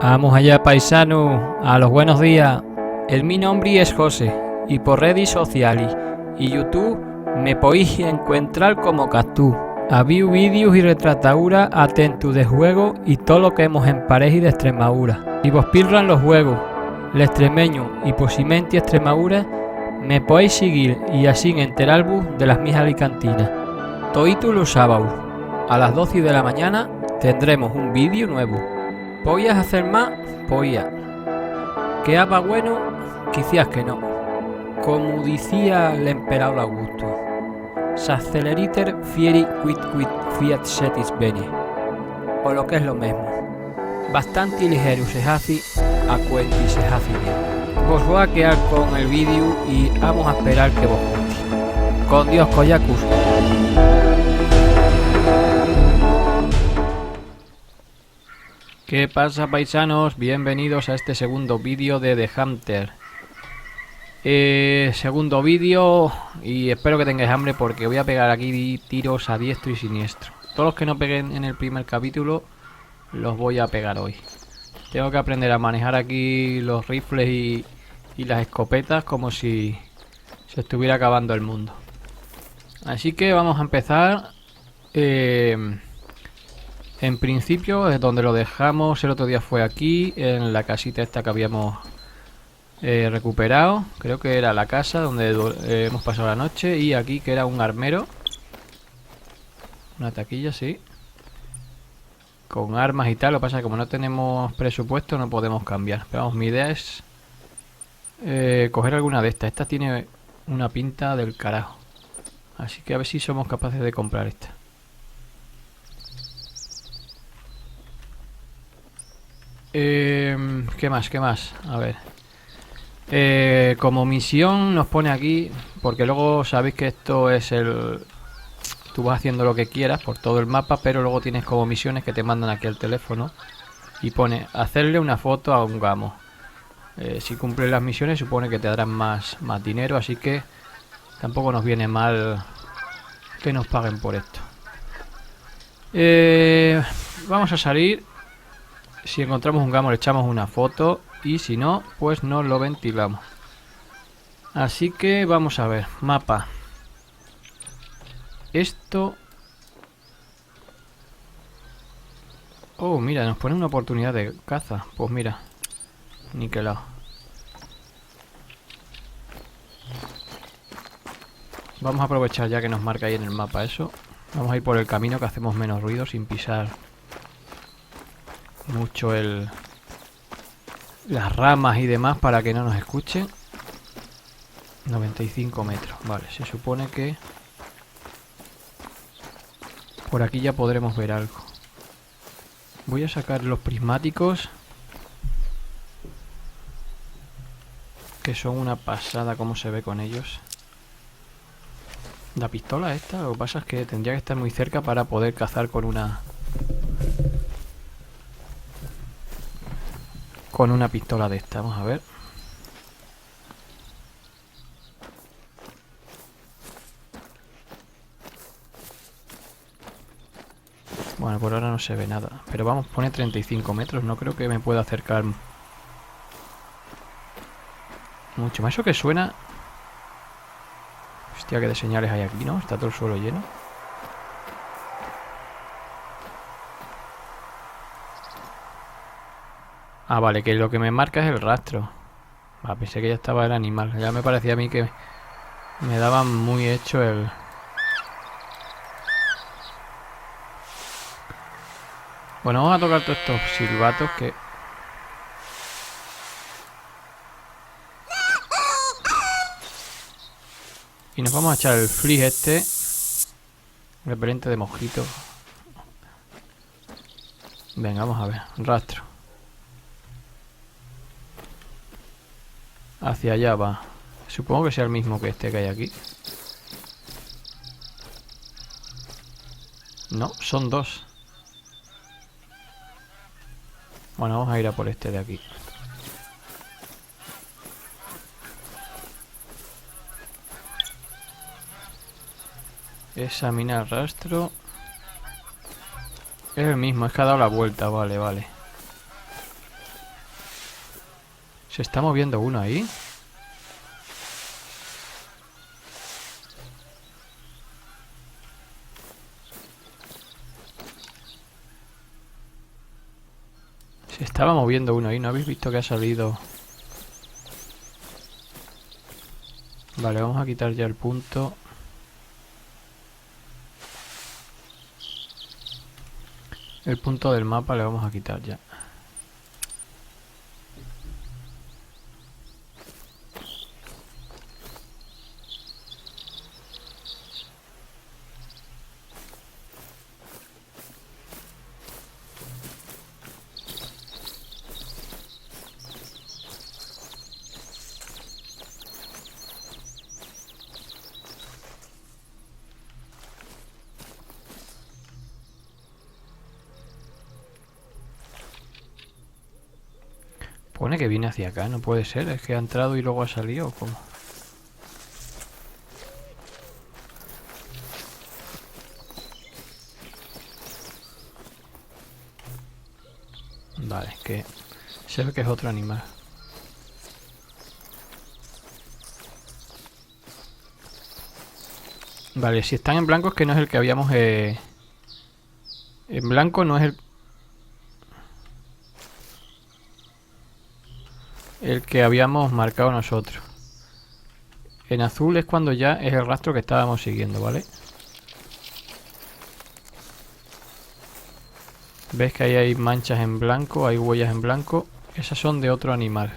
Vamos allá, paisano, a los buenos días. Mi nombre es José y por redes sociales y YouTube me podéis encontrar como Cactus. Había vídeos y retrataduras atentos de juegos y todo lo que hemos en pareja y de Extremadura. Si vos pillan los juegos, el extremeño y posiblemente Extremadura, me podéis seguir y así enteraros de las mis alicantinas. Todos los sábados a las 12 de la mañana tendremos un vídeo nuevo. ¿Podías hacer más? Podía. ¿Que haga bueno? Quizás que no. Como decía el emperador Augusto, s'acceleriter fieri quid fiat setis bene. O lo que es lo mismo, bastante ligero se hace a cuenta y se hace bien. Vos voy a quedar con el vídeo y vamos a esperar que vos guste. Con Dios, Koyakus. ¿Qué pasa, paisanos? Bienvenidos a este segundo vídeo de The Hunter. Segundo vídeo y espero que tengáis hambre porque voy a pegar aquí tiros a diestro y siniestro. Todos los que no peguen en el primer capítulo los voy a pegar hoy. Tengo que aprender a manejar aquí los rifles y las escopetas como si se estuviera acabando el mundo. Así que vamos a empezar. En principio, es donde lo dejamos el otro día fue aquí, en la casita esta que habíamos recuperado. Creo que era la casa donde hemos pasado la noche. Y aquí que era un armero. Una taquilla, sí. Con armas y tal. Lo que pasa es que como no tenemos presupuesto no podemos cambiar. Pero vamos, mi idea es coger alguna de estas. Esta tiene una pinta del carajo. Así que a ver si somos capaces de comprar esta. ¿Qué más? ¿Qué más? A ver. Como misión nos pone aquí, porque luego sabéis que esto es el... Tú vas haciendo lo que quieras por todo el mapa, pero luego tienes como misiones que te mandan aquí al teléfono. Y pone, hacerle una foto a un gamo. Si cumples las misiones supone que te darán más dinero, así que tampoco nos viene mal que nos paguen por esto. Vamos a salir. Si encontramos un gamo le echamos una foto y si no, pues no lo ventilamos. Así que vamos a ver, mapa. Esto... Oh, mira, nos pone una oportunidad de caza. Pues mira, niquelado. Vamos a aprovechar ya que nos marca ahí en el mapa eso. Vamos a ir por el camino que hacemos menos ruido sin pisar mucho las ramas y demás para que no nos escuchen. 95 metros, vale, se supone que por aquí ya podremos ver algo. Voy a sacar los prismáticos, que son una pasada como se ve con ellos. La pistola esta, lo que pasa es que tendría que estar muy cerca para poder cazar con una pistola de esta. Vamos a ver. Bueno, por ahora no se ve nada. Pero vamos, pone 35 metros. No creo que me pueda acercar mucho más. Eso que suena... Hostia, que de señales hay aquí, ¿no? Está todo el suelo lleno. Ah, vale, que lo que me marca es el rastro. Ah, pensé que ya estaba el animal. Ya me parecía a mí que me daba muy hecho el... Bueno, vamos a tocar todos estos silbatos que... Y nos vamos a echar el flick este. Repelente de mosquito. Venga, vamos a ver. Rastro. Hacia allá va. Supongo que sea el mismo que este que hay aquí. No, son dos. Bueno, vamos a ir a por este de aquí. Examinar rastro. Es el mismo, es que ha dado la vuelta, vale, vale. Se está moviendo uno ahí. Se estaba moviendo uno ahí. ¿No habéis visto que ha salido? Vale, vamos a quitar ya el punto. El punto del mapa le vamos a quitar ya. Pone que viene hacia acá, no puede ser. Es que ha entrado y luego ha salido, ¿o cómo? Vale, es que se ve que es otro animal. Vale, si están en blanco es que no es el que habíamos... En blanco no es el que habíamos marcado nosotros. En azul es cuando ya es el rastro que estábamos siguiendo, ¿vale? ¿Ves que ahí hay manchas en blanco? Hay huellas en blanco. Esas son de otro animal.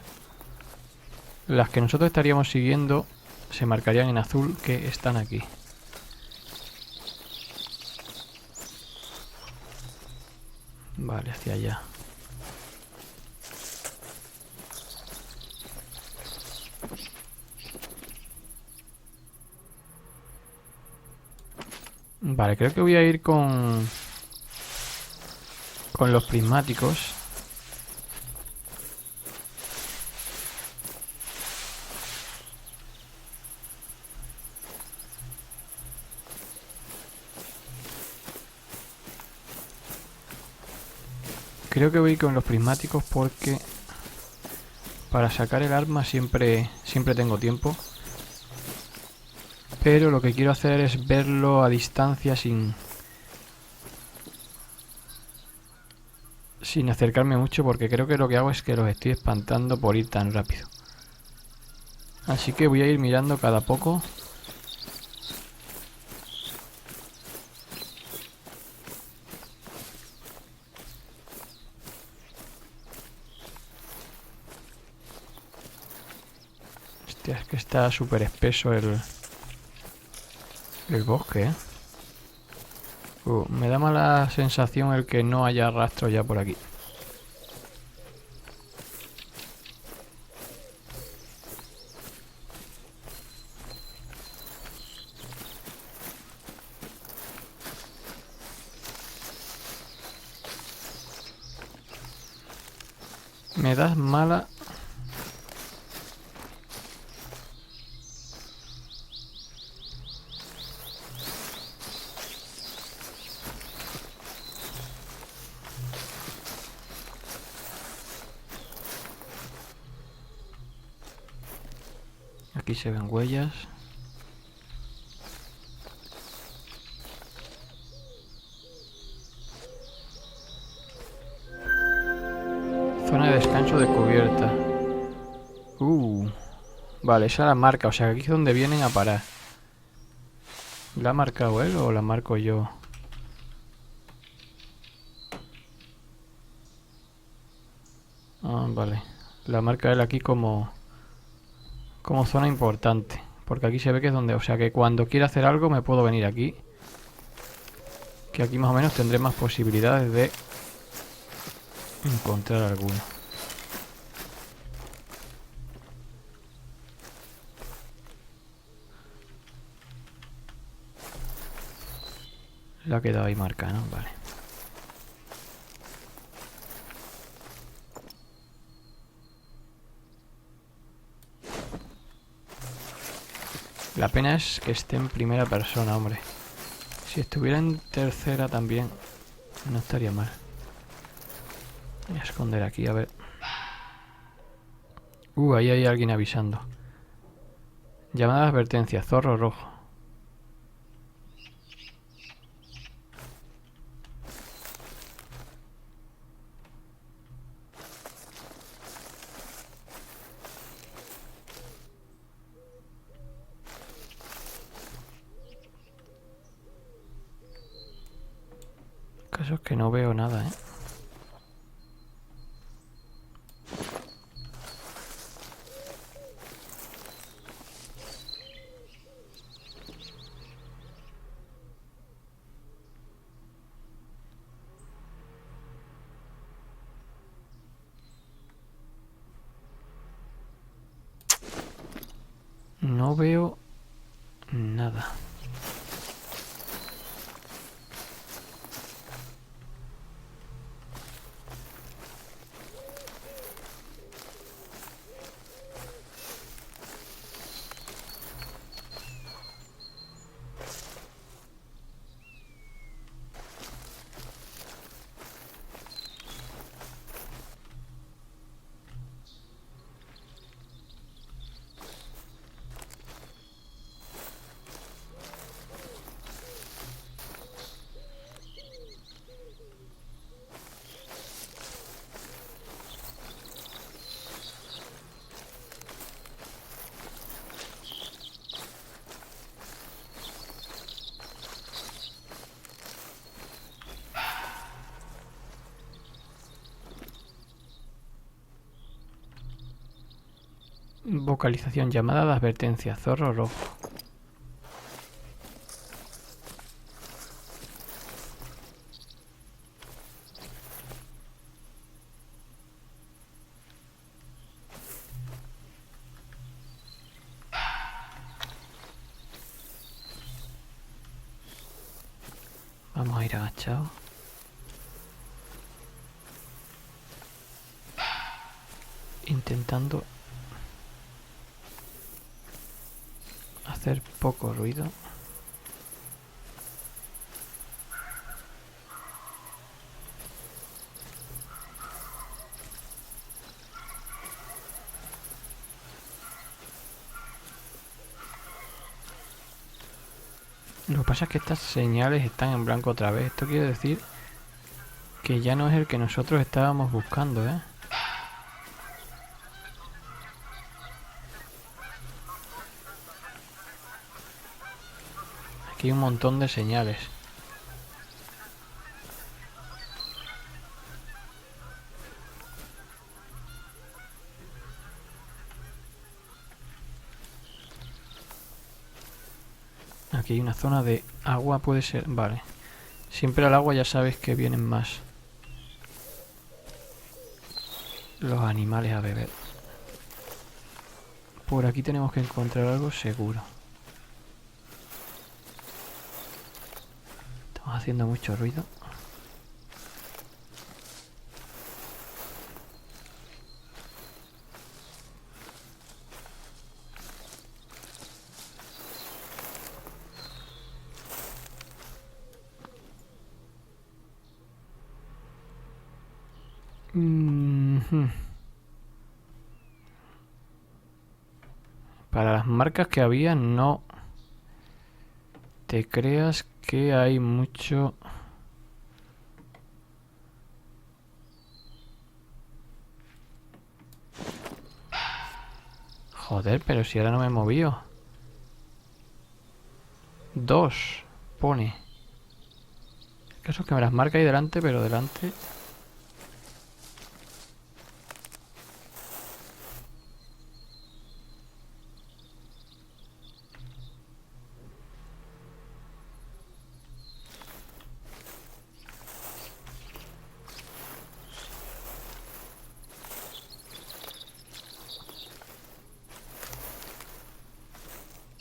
Las que nosotros estaríamos siguiendo se marcarían en azul, que están aquí. Vale, hacia allá. Vale, creo que voy a ir con los prismáticos. Creo que voy con los prismáticos porque para sacar el arma siempre tengo tiempo. Pero lo que quiero hacer es verlo a distancia sin acercarme mucho, porque creo que lo que hago es que los estoy espantando por ir tan rápido. Así que voy a ir mirando cada poco. Hostia, es que está súper espeso el bosque, ¿eh? Me da mala sensación el que no haya rastro ya por aquí. Me das mala... Aquí se ven huellas. Zona de descanso descubierta. Vale, esa la marca. O sea, aquí es donde vienen a parar. ¿La ha marcado él o la marco yo? Ah, vale. La marca él aquí como zona importante. Porque aquí se ve que es donde... O sea, que cuando quiera hacer algo me puedo venir aquí. Que aquí más o menos tendré más posibilidades de encontrar alguno. La ha quedado ahí marcada, ¿no? Vale. La pena es que esté en primera persona, hombre. Si estuviera en tercera también no estaría mal. Voy a esconder aquí, a ver. Ahí hay alguien avisando. Llamada de advertencia, zorro rojo. El caso es que no veo nada, ¿eh? No veo nada. Vocalización, llamada de advertencia, zorro rojo. Vamos a ir agachados. Intentando hacer poco ruido. Lo que pasa es que estas señales están en blanco otra vez. Esto quiere decir que ya no es el que nosotros estábamos buscando, ¿eh? Aquí hay un montón de señales. Aquí hay una zona de agua, puede ser. Vale. Siempre al agua ya sabes que vienen más los animales a beber. Por aquí tenemos que encontrar algo seguro. Estamos haciendo mucho ruido. Para las marcas que había, no te creas que hay mucho. Joder, pero si ahora no me he movido. 2 pone. El caso es que me las marca ahí delante, pero delante.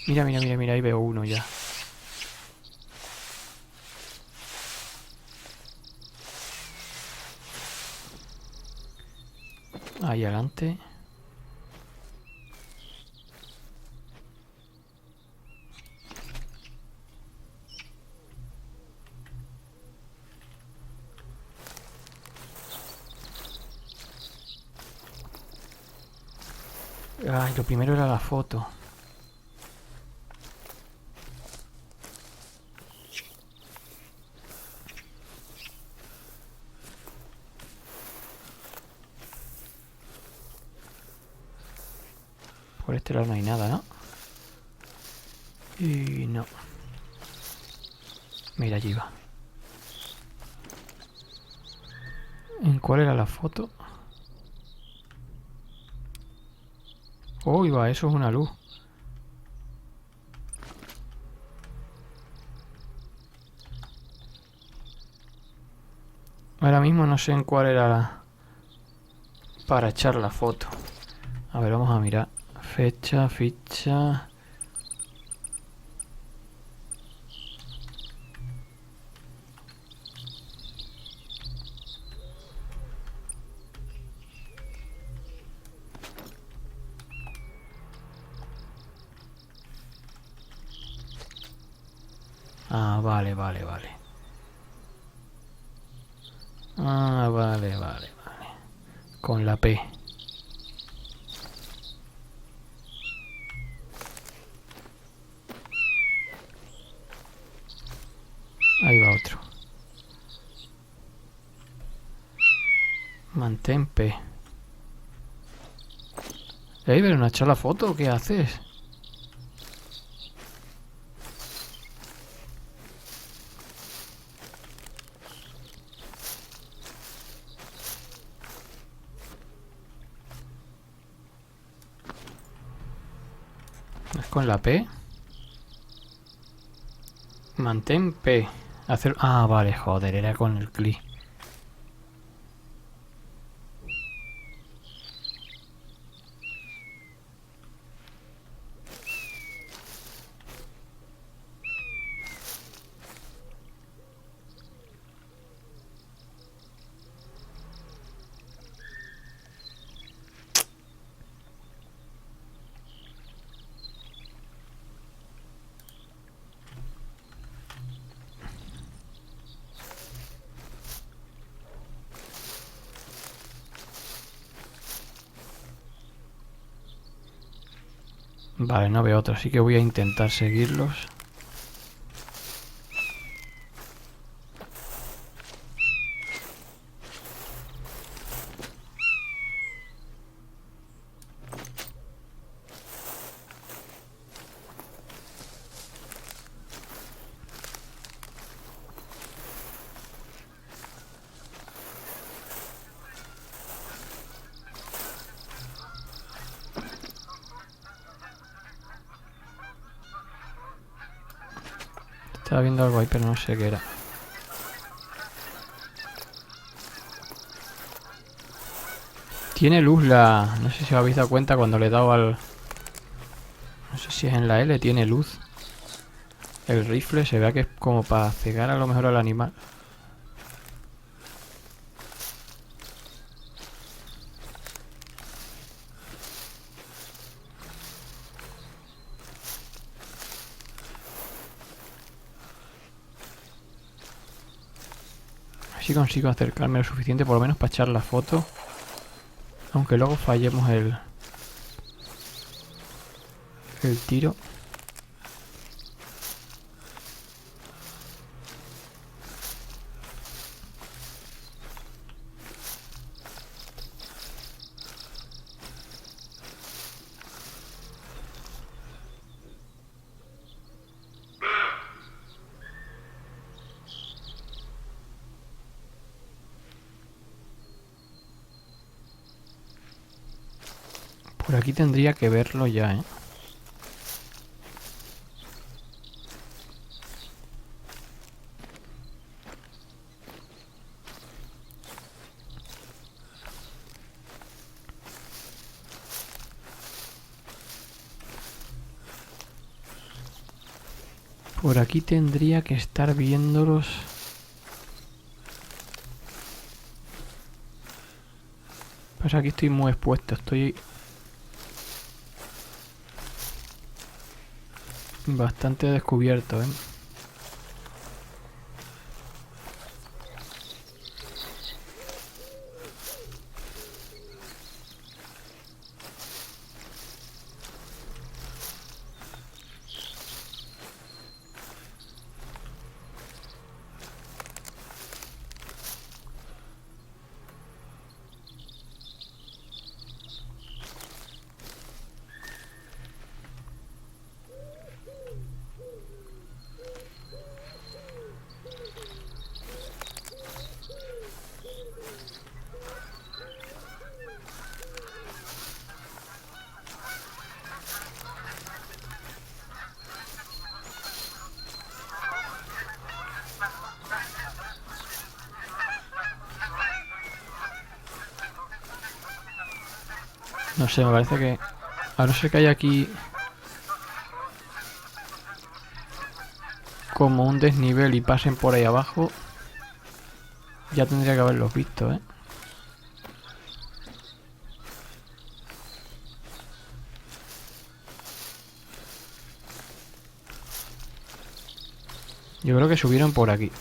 Mira, mira, mira, mira, ahí veo uno ya. Ahí adelante. Ay, lo primero era la foto. Por este lado no hay nada, ¿no? Y no. Mira, allí va. ¿En cuál era la foto? Oh, va, eso es una luz. Ahora mismo no sé en cuál era para echar la foto. A ver, vamos a mirar. Fecha, ficha. Ah, vale, vale, vale. Ah, vale, vale, vale. Con la P. Ahí va otro. Mantén P. Ey, pero no ha echado la foto, ¿qué haces? ¿Es con la P? Mantén P. Hacer... Ah, vale, joder, era con el clic. Vale, no veo otro, así que voy a intentar seguirlos. Estaba viendo algo ahí, pero no sé qué era. Tiene luz la... No sé si os habéis dado cuenta cuando le he dado al... No sé si es en la L, tiene luz. El rifle se ve que es como para cegar a lo mejor al animal. A ver si consigo acercarme lo suficiente por lo menos para echar la foto. Aunque luego fallemos el tiro. Por aquí tendría que verlo ya, ¿eh? Por aquí tendría que estar viéndolos. Pues aquí estoy muy expuesto, estoy bastante descubierto, ¿eh? No sé, me parece que... A no ser que hay aquí... como un desnivel y pasen por ahí abajo... Ya tendría que haberlos visto, ¿eh? Yo creo que subieron por aquí.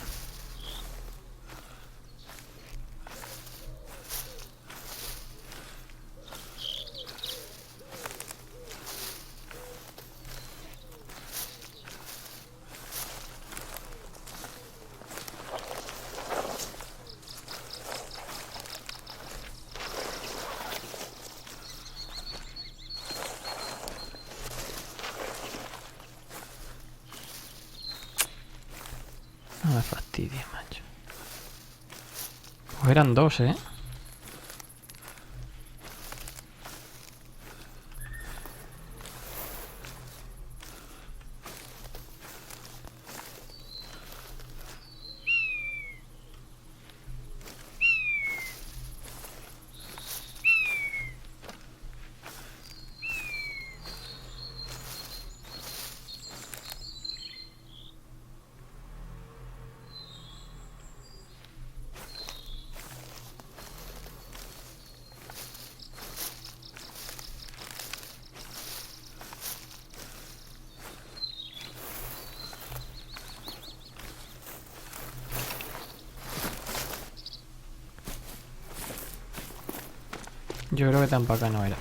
No me fastidies, macho. Pues eran dos, ¿eh? Yo creo que tan para acá no era.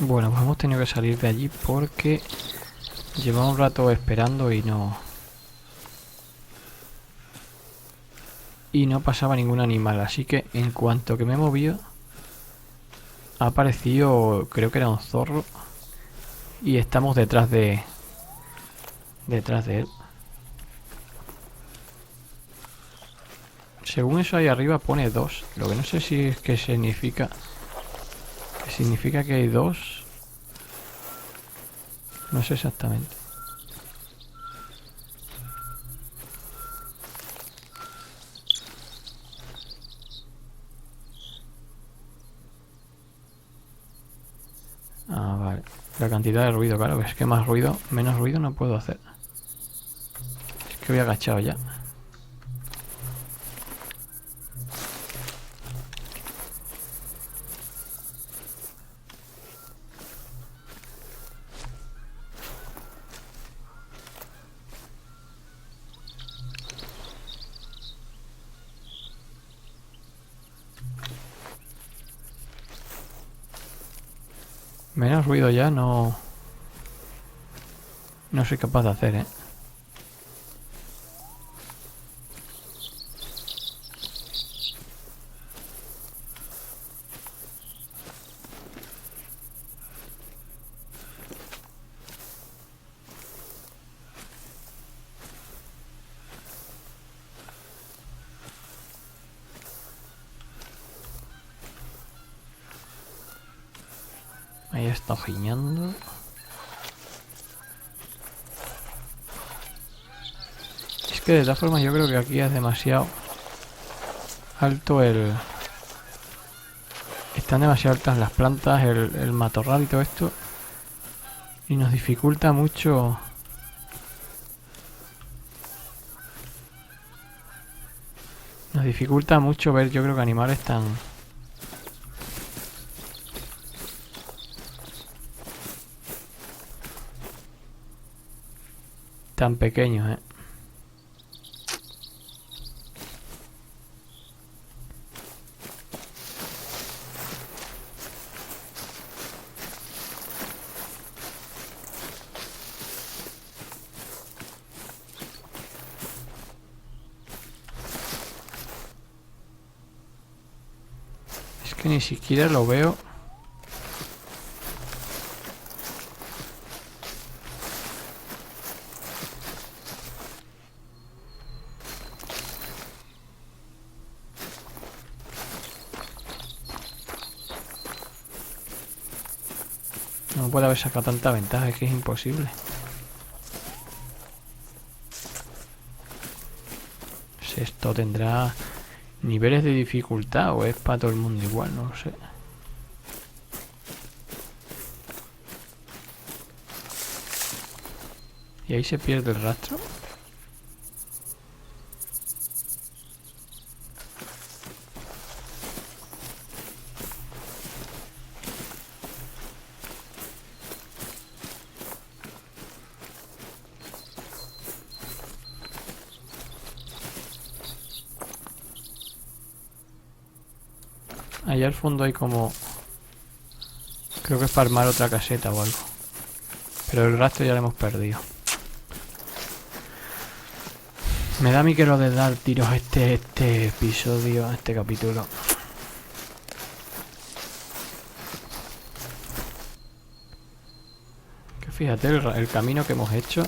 Bueno, pues hemos tenido que salir de allí porque llevamos un rato esperando y no... Y no pasaba ningún animal, así que en cuanto que me he movido ha aparecido, creo que era un zorro y estamos detrás de él. Según eso ahí arriba pone 2, lo que no sé si es que significa que hay 2. No sé exactamente. Ah, vale. La cantidad de ruido, claro, es que más ruido, menos ruido no puedo hacer. Es que voy agachado ya. Menos ruido ya no... No soy capaz de hacer, ¿eh? Ahí está giñando. Es que de todas formas yo creo que aquí es demasiado alto el... Están demasiado altas las plantas, el matorral y todo esto. Y nos dificulta mucho... Nos dificulta mucho ver, yo creo que animales tan pequeños, ¿eh? que ni siquiera lo veo. No puede haber sacado tanta ventaja, es que es imposible. Pues esto tendrá niveles de dificultad o es para todo el mundo igual, no lo sé. Y ahí se pierde el rastro. Allá al fondo hay como... Creo que es para armar otra caseta o algo. Pero el rastro ya lo hemos perdido. Me da a mí que lo de dar tiros a este episodio, a este capítulo. Que fíjate el camino que hemos hecho.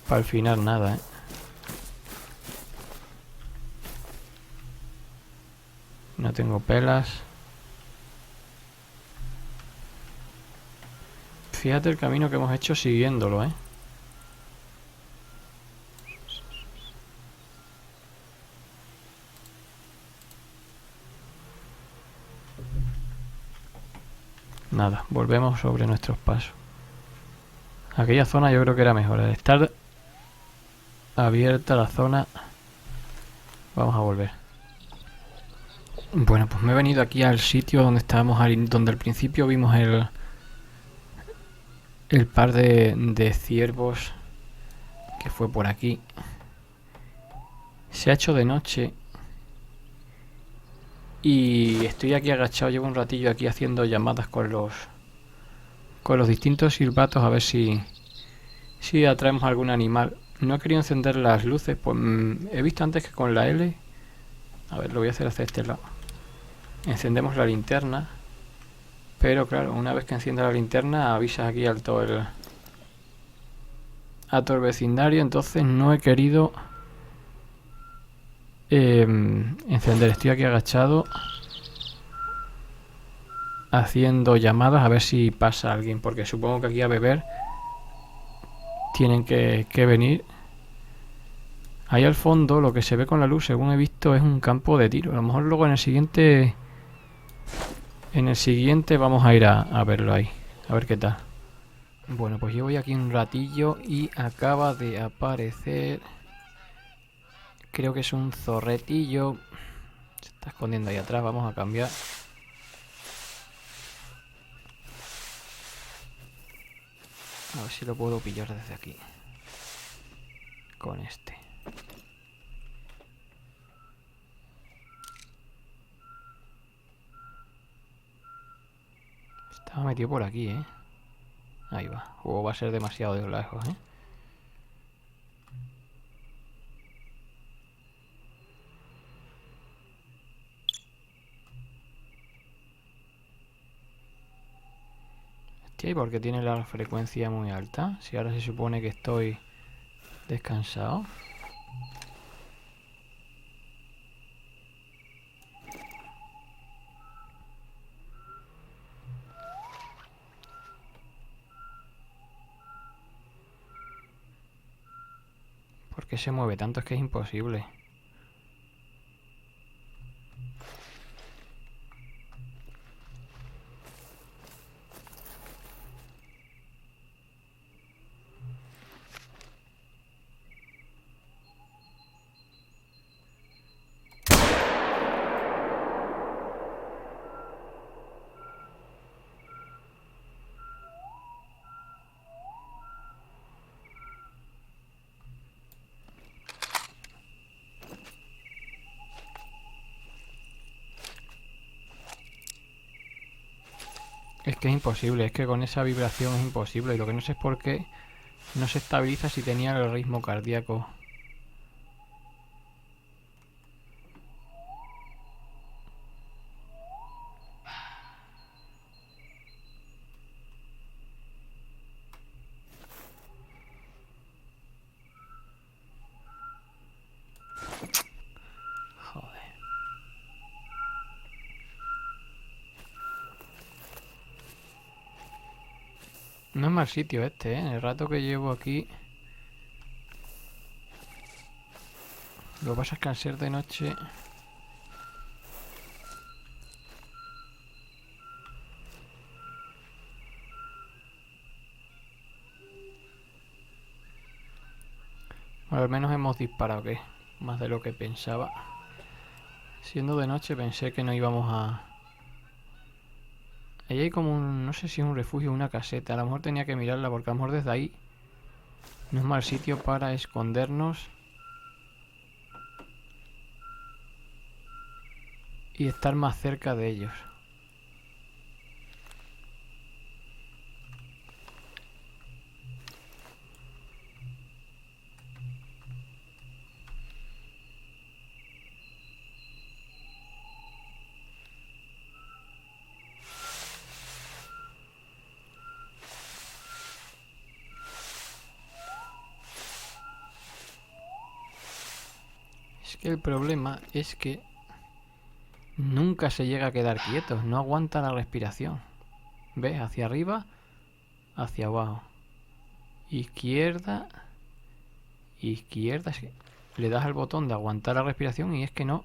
Para el final nada, ¿eh? No tengo pelas. Fíjate el camino que hemos hecho siguiéndolo, ¿eh? Nada, volvemos sobre nuestros pasos. Aquella zona yo creo que era mejor. Al estar abierta la zona, vamos a volver. Bueno, pues me he venido aquí al sitio donde estábamos, donde al principio vimos el par de ciervos, que fue por aquí. Se ha hecho de noche y estoy aquí agachado, llevo un ratillo aquí haciendo llamadas con los distintos silbatos a ver si atraemos algún animal. No he querido encender las luces, pues he visto antes que con la L, a ver, lo voy a hacer hacia este lado, encendemos la linterna, pero claro, una vez que encienda la linterna avisas aquí a todo el vecindario, entonces no he querido encender. Estoy aquí agachado haciendo llamadas a ver si pasa alguien, porque supongo que aquí a beber tienen que venir. Ahí al fondo lo que se ve con la luz, según he visto, es un campo de tiro. A lo mejor luego en el siguiente vamos a ir a verlo ahí, a ver qué tal. Bueno, pues llevo aquí un ratillo y acaba de aparecer, creo que es un zorretillo. Se está escondiendo ahí atrás, vamos a cambiar. A ver si lo puedo pillar desde aquí. Con este. Estaba metido por aquí, ¿eh? Ahí va. O va a ser demasiado de lejos, ¿eh? Hostia, ¿y por qué tiene la frecuencia muy alta? Si ahora se supone que estoy descansado. ¿Por qué se mueve tanto? Es que es imposible. Es que es imposible, es que con esa vibración es imposible. Y lo que no sé es por qué no se estabiliza si tenía el ritmo cardíaco. No es mal sitio este, ¿eh? El rato que llevo aquí... Lo que pasa es que al ser de noche... Bueno, al menos hemos disparado, ¿qué? Más de lo que pensaba. Siendo de noche pensé que no íbamos a... Ahí hay como un... No sé si es un refugio o una caseta. A lo mejor tenía que mirarla porque a lo mejor desde ahí no es mal sitio para escondernos y estar más cerca de ellos. Es que el problema es que nunca se llega a quedar quietos, no aguanta la respiración. ¿Ves? Hacia arriba, hacia abajo. Izquierda, izquierda. Es que le das al botón de aguantar la respiración y es que no.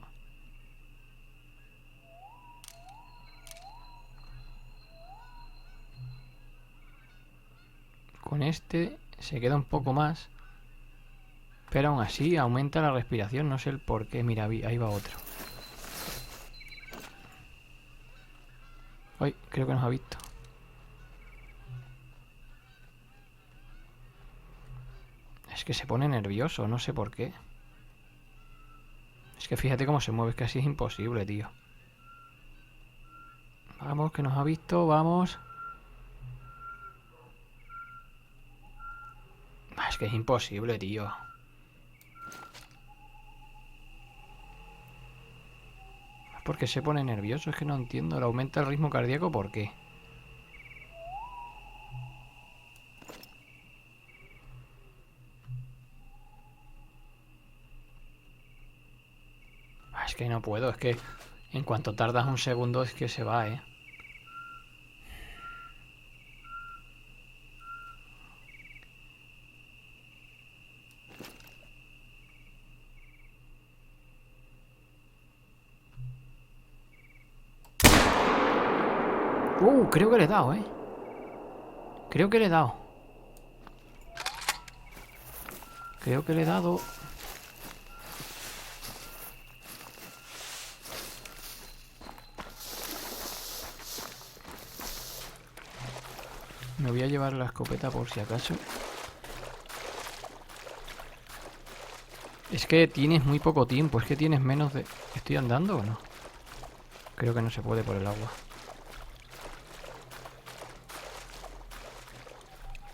Con este se queda un poco más. Pero aún así aumenta la respiración, no sé el por qué. Mira, ahí va otro. Ay, creo que nos ha visto. Es que se pone nervioso, no sé por qué. Es que fíjate cómo se mueve, es que así es imposible, tío. Vamos, que nos ha visto, vamos. Es que es imposible, tío. ¿Por qué se pone nervioso? Es que no entiendo. ¿Le aumenta el ritmo cardíaco? ¿Por qué? Es que no puedo, es que en cuanto tardas un segundo es que se va, ¿eh? Creo que le he dado, ¿eh? Creo que le he dado. Creo que le he dado. Me voy a llevar la escopeta por si acaso. Es que tienes muy poco tiempo. Es que tienes menos de... ¿Estoy andando o no? Creo que no se puede por el agua.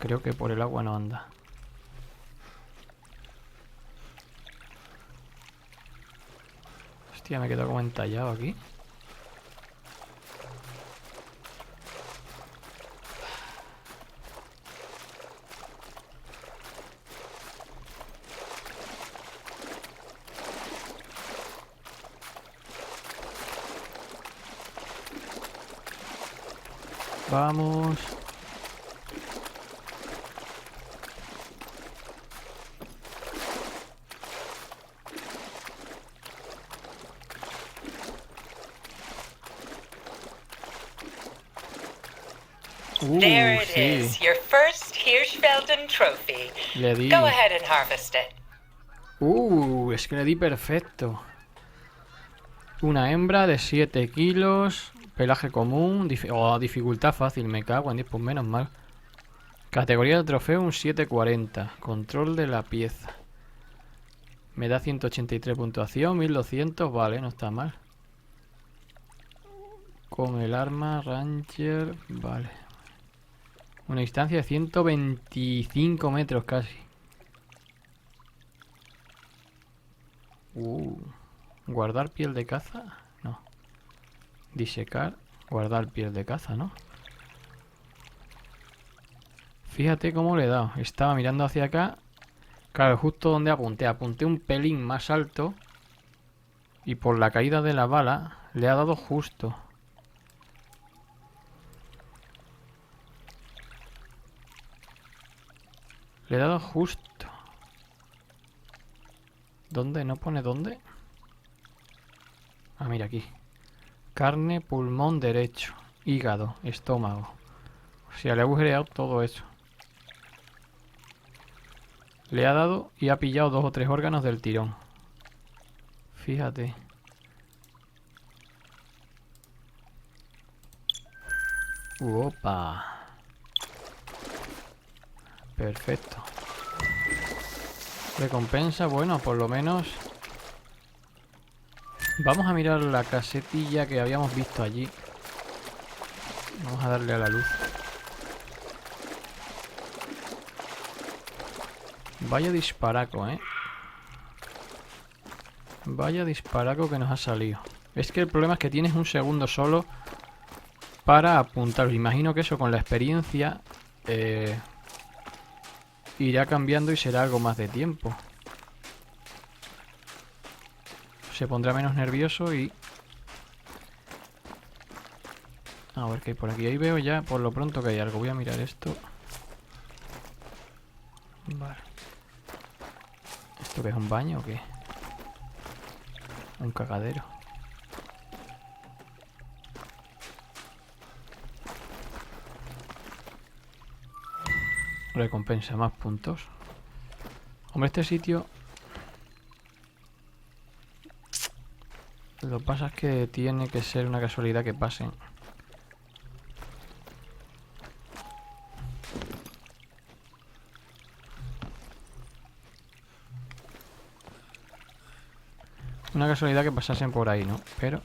Creo que por el agua no anda. Hostia, me he quedado como entallado aquí. Vamos. There it Sí. is, your first Hirschfelden trophy. Le di. Go ahead and harvest it. Es que le di perfecto. Una hembra de 7 kilos. Pelaje común. Dificultad fácil, me cago en 10, pues menos mal. Categoría del trofeo un 740. Control de la pieza. Me da 183 puntuación, 1200, vale, no está mal. Con el arma Ranger, vale. Una distancia de 125 metros casi. Guardar piel de caza, no. Disecar, guardar piel de caza, ¿no? Fíjate cómo le he dado. Estaba mirando hacia acá. Claro, justo donde apunté. Apunté un pelín más alto. Y por la caída de la bala le ha dado justo. Le he dado justo. ¿Dónde? ¿No pone dónde? Ah, mira aquí. Carne, pulmón derecho, hígado, estómago. O sea, le he agujereado todo eso. Le ha dado y ha pillado 2 o 3 órganos del tirón. Fíjate. Opa. Perfecto. Recompensa, bueno, por lo menos. Vamos a mirar la casetilla que habíamos visto allí. Vamos a darle a la luz. Vaya disparaco, Vaya disparaco que nos ha salido. Es que el problema es que tienes un segundo solo para apuntar. Imagino que eso con la experiencia irá cambiando y será algo más de tiempo. Se pondrá menos nervioso y... A ver qué hay por aquí. Ahí veo ya por lo pronto que hay algo. Voy a mirar esto. Vale. ¿Esto qué es, un baño o qué? Un cagadero. Recompensa, más puntos. Hombre, este sitio... Lo que pasa es que tiene que ser una casualidad que pasen. Una casualidad que pasasen por ahí, ¿no? Pero...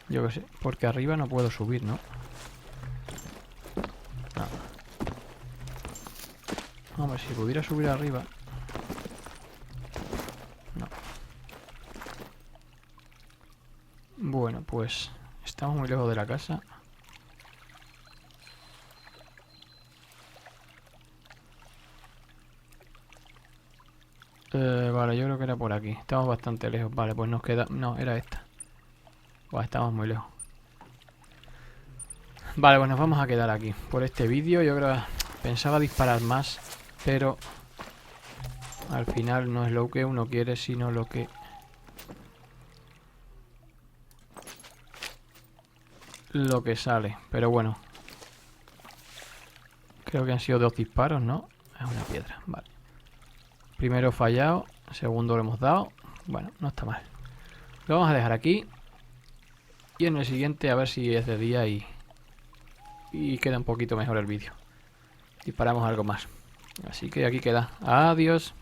Yo qué sé, porque arriba no puedo subir, ¿no? No. Hombre, si pudiera subir arriba... No. Bueno, pues... Estamos muy lejos de la casa. Vale, yo creo que era por aquí. Estamos bastante lejos. Vale, pues nos queda... No, era esta. Buah, estamos muy lejos. Vale, pues nos vamos a quedar aquí. Por este vídeo yo creo que pensaba disparar más, pero al final no es lo que uno quiere, sino lo que... Lo que sale. Pero bueno. Creo que han sido 2 disparos, ¿no? Es una piedra, vale. Primero fallado, segundo lo hemos dado. Bueno, no está mal. Lo vamos a dejar aquí. Y en el siguiente a ver si es de día y queda un poquito mejor el vídeo. Disparamos algo más. Así que aquí queda. Adiós.